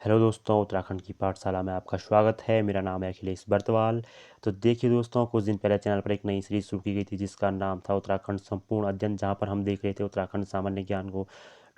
Hello दोस्तों, उत्तराखंड की पाठशाला में आपका स्वागत है। मेरा नाम है अखिलेश बर्तवाल। तो देखिए दोस्तों, कुछ दिन पहले चैनल पर एक नई सीरीज शुरू की गई थी जिसका नाम था उत्तराखंड संपूर्ण अध्ययन, जहां पर हम देख रहे थे उत्तराखंड सामान्य ज्ञान को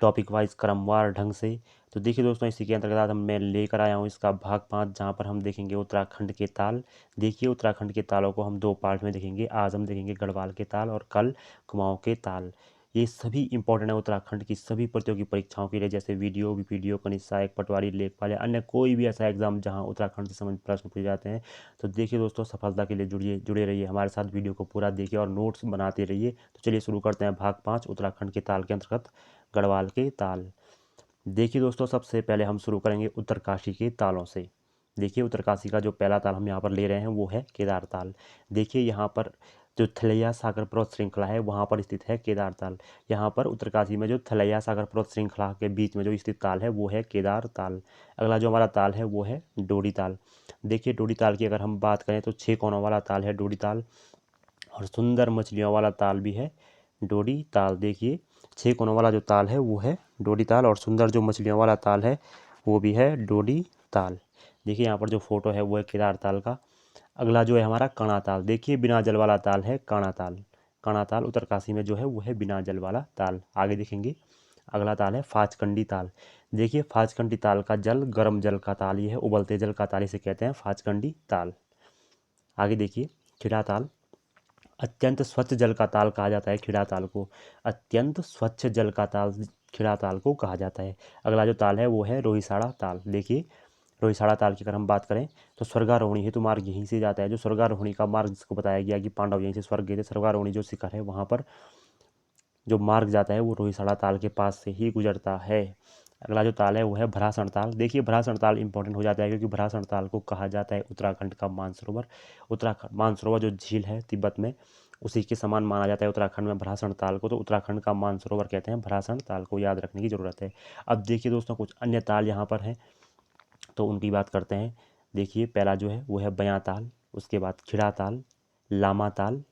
टॉपिक वाइज क्रमवार ढंग से। तो देखिए दोस्तों, इसी के अंतर्गत आज मैं लेकर आया हूँ इसका भाग 5, जहाँ पर हम देखेंगे उत्तराखंड के ताल। देखिए, उत्तराखंड के तालों को हम 2 पार्ट में देखेंगे। आज हम देखेंगे गढ़वाल के ताल और कल कुमाऊँ के ताल। ये सभी इंपॉर्टेंट है उत्तराखंड की सभी प्रतियोगी परीक्षाओं के लिए, जैसे वीडियो, बीपीडीओ, कनिष्ठ सहायक, पटवारी, लेखपाल या अन्य कोई भी ऐसा एग्जाम जहां उत्तराखंड से संबंधित प्रश्न पूछे जाते हैं। तो देखिए दोस्तों, सफलता के लिए जुड़े रहिए हमारे साथ, वीडियो को पूरा देखिए और नोट्स बनाते रहिए। तो चलिए शुरू करते हैं भाग 5 उत्तराखंड के ताल के अंतर्गत गढ़वाल के ताल। देखिए दोस्तों, सबसे पहले हम शुरू करेंगे उत्तरकाशी के तालों से। देखिए, उत्तरकाशी का जो पहला ताल हम यहाँ पर ले रहे हैं वो है केदार ताल। देखिए, यहाँ पर जो थलैया सागर पर्वत श्रृंखला है वहाँ पर स्थित है केदार ताल। यहाँ पर उत्तरकाशी में जो थलैया सागर पर्वत श्रृंखला के बीच में जो स्थित ताल है वो है केदार ताल। अगला जो हमारा ताल है वो है डोडी ताल। देखिए, डोडी ताल की अगर हम बात करें तो 6 कोनों वाला ताल है डोडी ताल, और सुंदर मछलियों वाला ताल भी है डोडी ताल। देखिए, 6 कोनों वाला जो ताल है वो है डोडी ताल, और सुंदर जो मछलियों वाला ताल है वो भी है डोडी ताल। देखिए, यहाँ पर जो फोटो है वो है केदार ताल का। अगला जो है हमारा काणा ताल। देखिए, बिना जल वाला ताल है काणा ताल। काणा ताल उत्तरकाशी में जो है वो है बिना जल वाला ताल। आगे देखेंगे, अगला ताल है फाचकंडी ताल। देखिए, फाचकंडी ताल का जल गर्म जल का ताल ही है, उबलते जल का ताल इसे कहते हैं फाचकंडी ताल। आगे देखिए, खिड़ा ताल। अत्यंत स्वच्छ जल का ताल कहा जाता है खिड़ा ताल को। अत्यंत स्वच्छ जल का ताल खिड़ा ताल को कहा जाता है। अगला जो ताल है वो है रोहिसाड़ा ताल। देखिए, रोहिसाड़ा ताल की अगर हम बात करें तो स्वर्गारोहणी हेतु मार्ग यहीं से जाता है। जो स्वर्गारोहणी का मार्ग जिसको बताया गया कि पांडव यहीं से स्वर्ग गए थे, स्वर्गारोहणी जो शिखर है वहाँ पर जो मार्ग जाता है वो रोहिसाड़ा ताल के पास से ही गुजरता है। अगला जो ताल है वो है भरासण ताल। देखिए, भरासण ताल इंपॉर्टेंट हो जाता है क्योंकि भरासण ताल को कहा जाता है उत्तराखंड का मानसरोवर। उत्तराखंड मानसरोवर जो झील है तिब्बत में, उसी के समान माना जाता है उत्तराखंड में भरासण ताल को। तो उत्तराखंड का मानसरोवर कहते हैं भरासण ताल को, याद रखने की ज़रूरत है। अब देखिए दोस्तों, कुछ अन्य ताल यहाँ पर हैं तो उनकी बात करते हैं। देखिए, पहला जो है वो है बयां ताल, उसके बाद खिड़ा ताल, लामा ताल,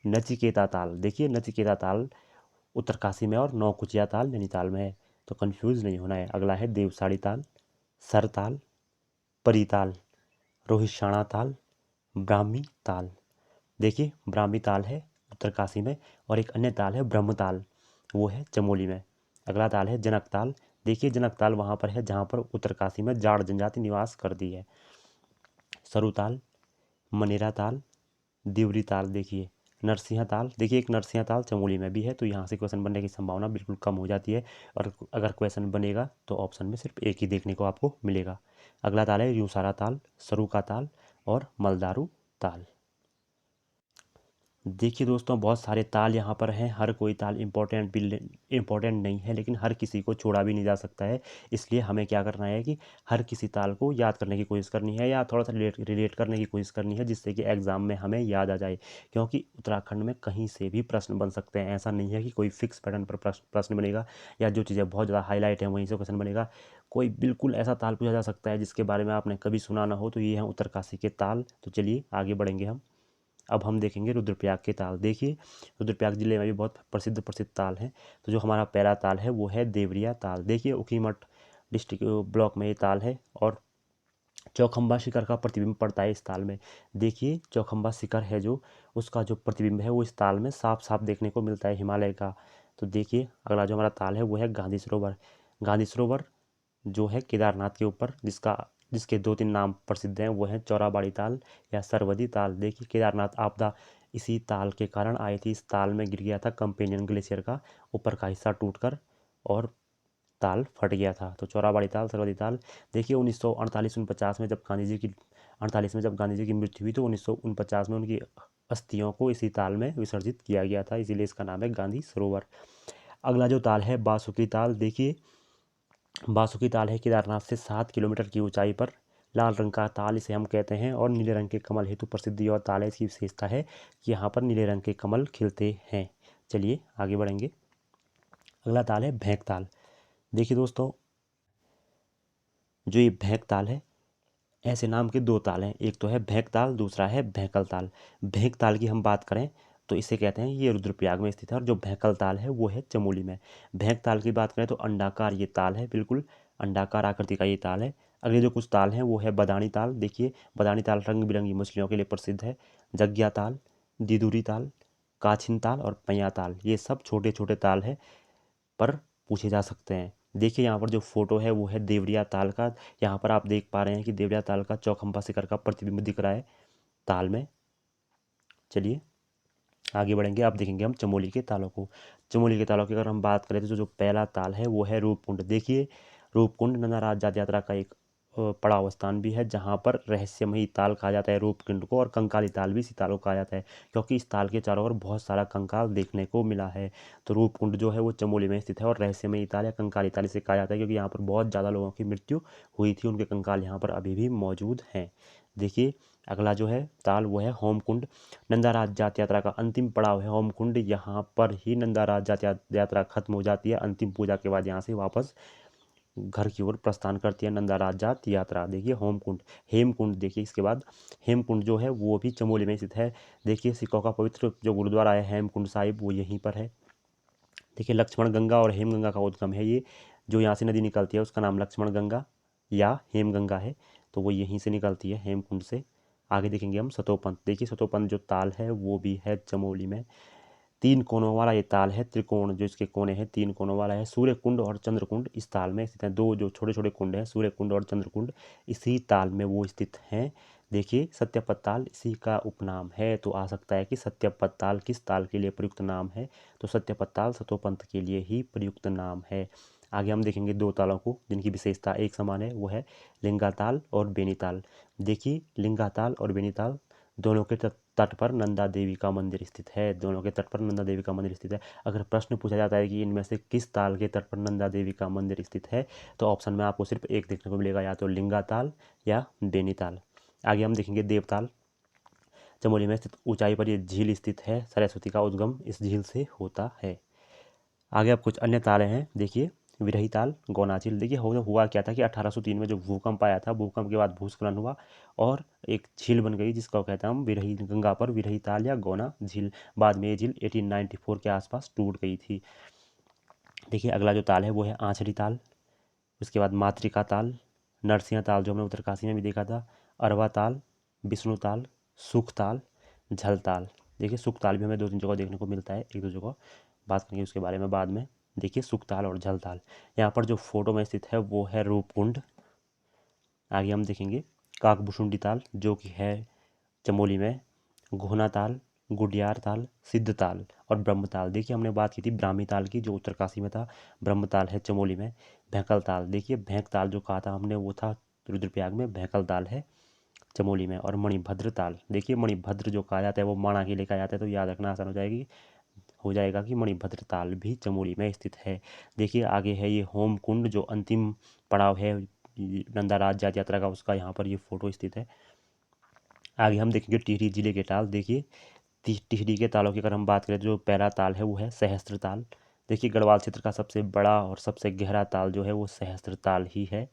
नचिकेता ताल। देखिए, नचिकेता ताल उत्तरकाशी में और नौकुचिया ताल नैनीताल में है, तो कंफ्यूज नहीं होना है। अगला है देवसाड़ी ताल, सरताल, परिताल, रोहिशाणा ताल, ब्राह्मी ताल। देखिए, ब्राह्मी ताल है उत्तरकाशी में, और एक अन्य ताल है ब्रह्मताल, वो है चमोली में। अगला ताल है जनक ताल। देखिए, जनक ताल वहाँ पर है जहाँ पर उत्तरकाशी में जाट जनजाति निवास करती है। सरुताल, मनेरा ताल, दिवरी ताल। देखिए, नरसिंह ताल। देखिए, एक नरसिंह ताल चमोली में भी है, तो यहाँ से क्वेश्चन बनने की संभावना बिल्कुल कम हो जाती है, और अगर क्वेश्चन बनेगा तो ऑप्शन में सिर्फ एक ही देखने को आपको मिलेगा। अगला ताल है यूसारा ताल, सरुका ताल और मलदारू ताल। देखिए दोस्तों, बहुत सारे ताल यहाँ पर हैं। हर कोई ताल इम्पोर्टेंट नहीं है, लेकिन हर किसी को छोड़ा भी नहीं जा सकता है। इसलिए हमें क्या करना है कि हर किसी ताल को याद करने की कोशिश करनी है, या थोड़ा सा रिलेट करने की कोशिश करनी है, जिससे कि एग्ज़ाम में हमें याद आ जाए। क्योंकि उत्तराखंड में कहीं से भी प्रश्न बन सकते हैं। ऐसा नहीं है कि कोई फिक्स पैटर्न पर प्रश्न बनेगा, या जो चीज़ें बहुत ज़्यादा हाईलाइट हैं वहीं से क्वेश्चन बनेगा। कोई बिल्कुल ऐसा ताल पूछा जा सकता है जिसके बारे में आपने कभी सुना ना हो। तो ये हैं उत्तरकाशी के ताल। तो चलिए आगे बढ़ेंगे हम। अब हम देखेंगे रुद्रप्रयाग के ताल। देखिए, रुद्रप्रयाग जिले में भी बहुत प्रसिद्ध प्रसिद्ध ताल हैं। तो जो हमारा पहला ताल है वो है देवरिया ताल। देखिए, ऊखीमठ डिस्ट्रिक्ट ब्लॉक में ये ताल है, और चौखंबा शिखर का प्रतिबिंब पड़ता है इस ताल में। देखिए, चौखंबा शिखर है जो, उसका जो प्रतिबिंब है वो इस ताल में साफ साफ देखने को मिलता है, हिमालय का। तो देखिए, अगला जो हमारा ताल है वो है गांधी सरोवर। गांधी सरोवर जो है केदारनाथ के ऊपर, जिसके 2-3 नाम प्रसिद्ध हैं, वो हैं चौराबाड़ी ताल या सरवदी ताल। देखिए, केदारनाथ आपदा इसी ताल के कारण आई थी। इस ताल में गिर गया था कंपेनियन ग्लेशियर का ऊपर का हिस्सा टूटकर, और ताल फट गया था। तो चौराबाड़ी ताल, सरवदी ताल। देखिए, 1948-49 में जब गांधी जी की 48 में जब गांधी जी की मृत्यु हुई, तो 1949 में उनकी अस्थियों को इसी ताल में विसर्जित किया गया था, इसीलिए इसका नाम है गांधी सरोवर। अगला जो ताल है बासुकी ताल। देखिए, बासुकी ताल है केदारनाथ से 7 किलोमीटर की ऊंचाई पर। लाल रंग का ताल इसे हम कहते हैं, और नीले रंग के कमल हेतु प्रसिद्ध यह ताल है। इसकी विशेषता है कि यहाँ पर नीले रंग के कमल खिलते हैं। चलिए आगे बढ़ेंगे। अगला ताल है भेंक ताल। देखिए दोस्तों, जो ये भेंक ताल है, ऐसे नाम के 2 ताल हैं, एक तो है भेंक ताल, दूसरा है भेंकल ताल। भेंक ताल की हम बात करें तो इसे कहते हैं, ये रुद्रप्रयाग में स्थित है, और जो भेंकल ताल है वो है चमोली में। भेंक ताल की बात करें तो अंडाकार ये ताल है, बिल्कुल अंडाकार आकृति का ये ताल है। अगले जो कुछ ताल हैं वो है बदानी ताल। देखिए बदानी ताल रंग बिरंगी मछलियों के लिए प्रसिद्ध है। जग्या ताल, दिदुरी ताल, काछिन ताल और पैया ताल, ये सब छोटे छोटे ताल हैं पर पूछे जा सकते हैं। देखिए यहाँ पर जो फोटो है वो है देवरिया ताल का। यहाँ पर आप देख पा रहे हैं कि देवरिया ताल का चौखंबा शिखर का प्रतिबिंब दिख रहा है ताल में। चलिए आगे बढ़ेंगे, आप देखेंगे हम चमोली के तालों को। चमोली के तालों की अगर हम बात करें तो जो पहला ताल है वो है रूपकुंड। देखिए रूपकुंड नंदा जात यात्रा का एक पड़ाव स्थान भी है, जहाँ पर रहस्यमयी ताल कहा जाता है रूपकुंड को, और कंकाली ताल भी इसी ताल को कहा जाता है, क्योंकि इस ताल के चारों ओर बहुत सारा कंकाल देखने को मिला है। तो रूपकुंड जो है वो चमोली में स्थित है, और रहस्यमयी ताल या कंकाली ताल इसे कहा जाता है क्योंकि यहाँ पर बहुत ज़्यादा लोगों की मृत्यु हुई थी, उनके कंकाल यहाँ पर अभी भी मौजूद हैं। देखिए अगला जो है ताल वो है होमकुंड। नंदाराज जात यात्रा का अंतिम पड़ाव है होमकुंड। यहाँ पर ही नंदाराज जात यात्रा खत्म हो जाती है। अंतिम पूजा के बाद यहाँ से वापस घर की ओर प्रस्थान करती है नंदाराज जात यात्रा। देखिए होमकुंड। हेमकुंड देखिए इसके बाद हेमकुंड जो है वो भी चमोली में स्थित है। देखिए सिखों का पवित्र जो गुरुद्वारा है हेमकुंड साहिब वो यहीं पर है। देखिए लक्ष्मण गंगा और हेमगंगा का उद्गम है ये, जो यहाँ से नदी निकलती है उसका नाम लक्ष्मण गंगा या हेमगंगा है, तो वो यहीं से निकलती है हेमकुंड से। आगे देखेंगे हम सतोपंथ। देखिए सतोपंथ जो ताल है वो भी है चमोली में। 3 कोनों वाला ये ताल है, त्रिकोण जो इसके कोने हैं 3 कोनों वाला है। सूर्य कुंड और चंद्र कुंड इस ताल में स्थित हैं। 2 जो छोटे छोटे कुंड हैं सूर्य कुंड और चंद्र कुंड इसी ताल में वो स्थित हैं। देखिए सत्यपत ताल इसी का उपनाम है, तो आ सकता है कि सत्यपत ताल किस ताल के लिए प्रयुक्त नाम है, तो सत्यपत ताल सतोपंथ के लिए ही प्रयुक्त नाम है। आगे हम देखेंगे 2 तालों को जिनकी विशेषता एक समान है, वो है लिंगाताल और बेनीताल। देखिए लिंगाताल और बेनीताल दोनों के तट पर नंदा देवी का मंदिर स्थित है। दोनों के तट पर नंदा देवी का मंदिर स्थित है। अगर प्रश्न पूछा जाता है कि इनमें से किस ताल के तट पर नंदा देवी का मंदिर स्थित है, तो ऑप्शन में आपको सिर्फ एक देखने को मिलेगा, या तो लिंगाताल या बेनीताल। आगे हम देखेंगे देवताल। चमोली में स्थित ऊंचाई पर यह झील स्थित है। सरस्वती का उद्गम इस झील से होता है। आगे अब कुछ अन्य ताले हैं। देखिए विरही ताल, गौनाचिल। देखिए हुआ क्या था कि 1803 में जो भूकंप आया था, भूकंप के बाद भूस्खलन हुआ और एक झील बन गई जिसका कहते हैं हम विरही, गंगा पर विरही ताल या गौना झील। बाद में ये झील 1894 के आसपास टूट गई थी। देखिए अगला जो ताल है वो है आंचरी ताल। उसके बाद मातृका ताल, नरसिंह ताल जो हमने उत्तरकाशी में भी देखा था, अरवा ताल, विष्णु ताल, सुख ताल, झल ताल। देखिए सुख ताल भी हमें 2-3 जगह देखने को मिलता है, एक दो जगह बात करेंगे उसके बारे में बाद में। देखिए सुखताल और झलताल। यहाँ पर जो फोटो में स्थित है वो है रूपकुंड। आगे हम देखेंगे काकभुशुंडी ताल जो कि है चमोली में, घोना ताल, गुडियार ताल, सिद्ध ताल और ब्रह्म ताल। देखिए हमने बात की थी ब्राह्मी ताल की जो उत्तरकाशी में था, ब्रह्म ताल है चमोली में। भैंकल ताल, देखिए भैंक ताल जो कहा था हमने वो था रुद्रप्रयाग में, भैंकल ताल है चमोली में। और मणिभद्र ताल, देखिए मणिभद्र जो कहा जाता है वो माणा के लिए कहा जाता है, तो याद रखना आसान हो जाएगा कि मणिभद्र ताल भी चमोली में स्थित है। देखिए आगे है ये होमकुंड जो अंतिम पड़ाव है नंदाराज जात यात्रा का, उसका यहाँ पर ये फोटो स्थित है। आगे हम देखेंगे टिहरी जिले के ताल। देखिए टिहरी के तालों की अगर हम बात करें तो जो पहला ताल है वो है सहस्त्र ताल। देखिए गढ़वाल क्षेत्र का सबसे बड़ा और सबसे गहरा ताल जो है वो सहस्त्र ताल ही है।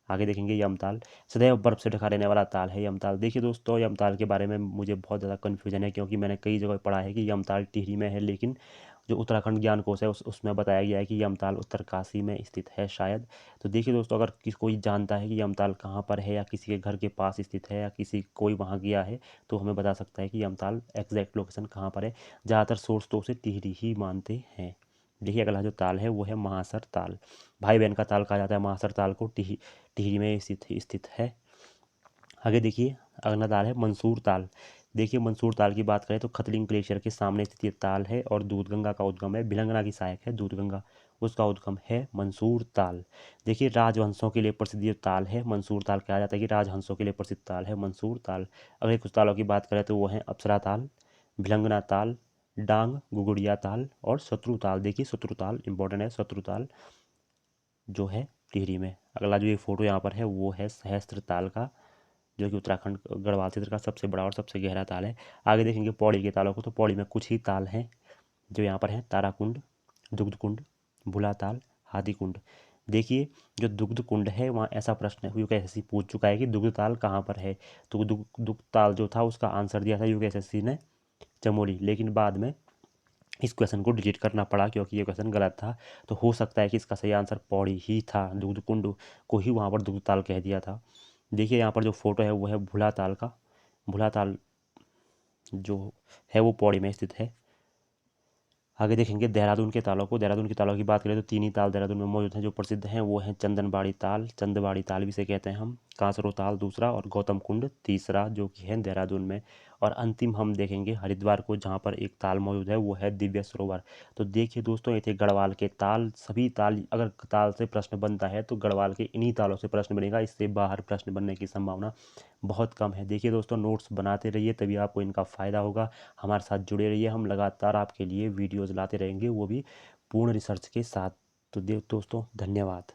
आगे देखेंगे यमताल, सदैव बर्फ से ढका रहने वाला ताल है यमताल। देखिए दोस्तों यमताल के बारे में मुझे बहुत ज़्यादा कन्फ्यूजन है, क्योंकि मैंने कई जगह पढ़ा है कि यमताल टिहरी में है, लेकिन जो उत्तराखंड ज्ञान कोश है उसमें बताया गया है कि यमताल उत्तरकाशी में स्थित है शायद। तो देखिए दोस्तों अगर कोई जानता है कि यमताल कहाँ पर है या किसी के घर के पास स्थित है या किसी कोई वहाँ गया है, तो हमें बता सकता है कि यमताल एग्जैक्ट लोकेशन कहाँ पर है। ज़्यादातर सोर्स तो उसे टिहरी ही मानते हैं। देखिए अगला जो ताल है वो है महासर ताल। भाई बहन का ताल कहा जाता है महासर ताल को, टिहरी में स्थित है। आगे देखिए अगला ताल है मंसूर ताल। देखिए मंसूर ताल की बात करें तो खतलिंग ग्लेशियर के सामने स्थित ये ताल है और दूधगंगा का उद्गम है। भिलंगना की सहायक है दूधगंगा, उसका उद्गम है मंसूर ताल। देखिए राजवंशों के लिए प्रसिद्ध ये ताल है मंसूर ताल, कहा जाता है कि राजहंसों के लिए प्रसिद्ध ताल है मंसूर ताल। अगले कुछ तालों की बात करें तो वो है अप्सरा ताल, भिलंगना ताल, डांग, गुगुड़िया ताल और शत्रु ताल। देखिए शत्रु ताल इंपॉर्टेंट है, शत्रु ताल जो है टिहरी में। अगला जो ये फोटो यहाँ पर है वो है सहस्त्र ताल का, जो कि उत्तराखंड गढ़वाल क्षेत्र का सबसे बड़ा और सबसे गहरा ताल है। आगे देखेंगे पौड़ी के तालों को, तो पौड़ी में कुछ ही ताल हैं जो यहाँ पर हैं, ताराकुंड, दुग्ध कुंड, भुला ताल, हाथी कुंड। देखिए जो दुग्ध कुंड है वहाँ ऐसा प्रश्न यूपीएससी पूछ चुका है कि दुग्ध ताल कहाँ पर है, तो दुग्ध ताल जो था उसका आंसर दिया था यूपीएससी ने चमोली, लेकिन बाद में इस क्वेश्चन को डिलीट करना पड़ा क्योंकि ये क्वेश्चन गलत था। तो हो सकता है कि इसका सही आंसर पौड़ी ही था, दूध कुंड को ही वहाँ पर दूध ताल कह दिया था। देखिए यहाँ पर जो फोटो है वो है भूला ताल का। भूला ताल जो है वो पौड़ी में स्थित है। आगे देखेंगे देहरादून के तालों को। देहरादून के तालों की बात करें तो 3 ही ताल देहरादून में मौजूद हैं जो प्रसिद्ध हैं। वो हैं चंदनबाड़ी ताल, चंदबाड़ी ताल भी से कहते हैं हम, कांसरो ताल दूसरा, और गौतम कुंड तीसरा जो कि है देहरादून में। और अंतिम हम देखेंगे हरिद्वार को, जहाँ पर एक ताल मौजूद है वो है दिव्य सरोवर। तो देखिए दोस्तों, ये थे गढ़वाल के ताल। सभी ताल, अगर ताल से प्रश्न बनता है तो गढ़वाल के इन्हीं तालों से प्रश्न बनेगा, इससे बाहर प्रश्न बनने की संभावना बहुत कम है। देखिए दोस्तों, नोट्स बनाते रहिए, तभी आपको इनका फ़ायदा होगा। हमारे साथ जुड़े रहिए, हम लगातार आपके लिए वीडियोज़ लाते रहेंगे, वो भी पूर्ण रिसर्च के साथ। तो दोस्तों, धन्यवाद।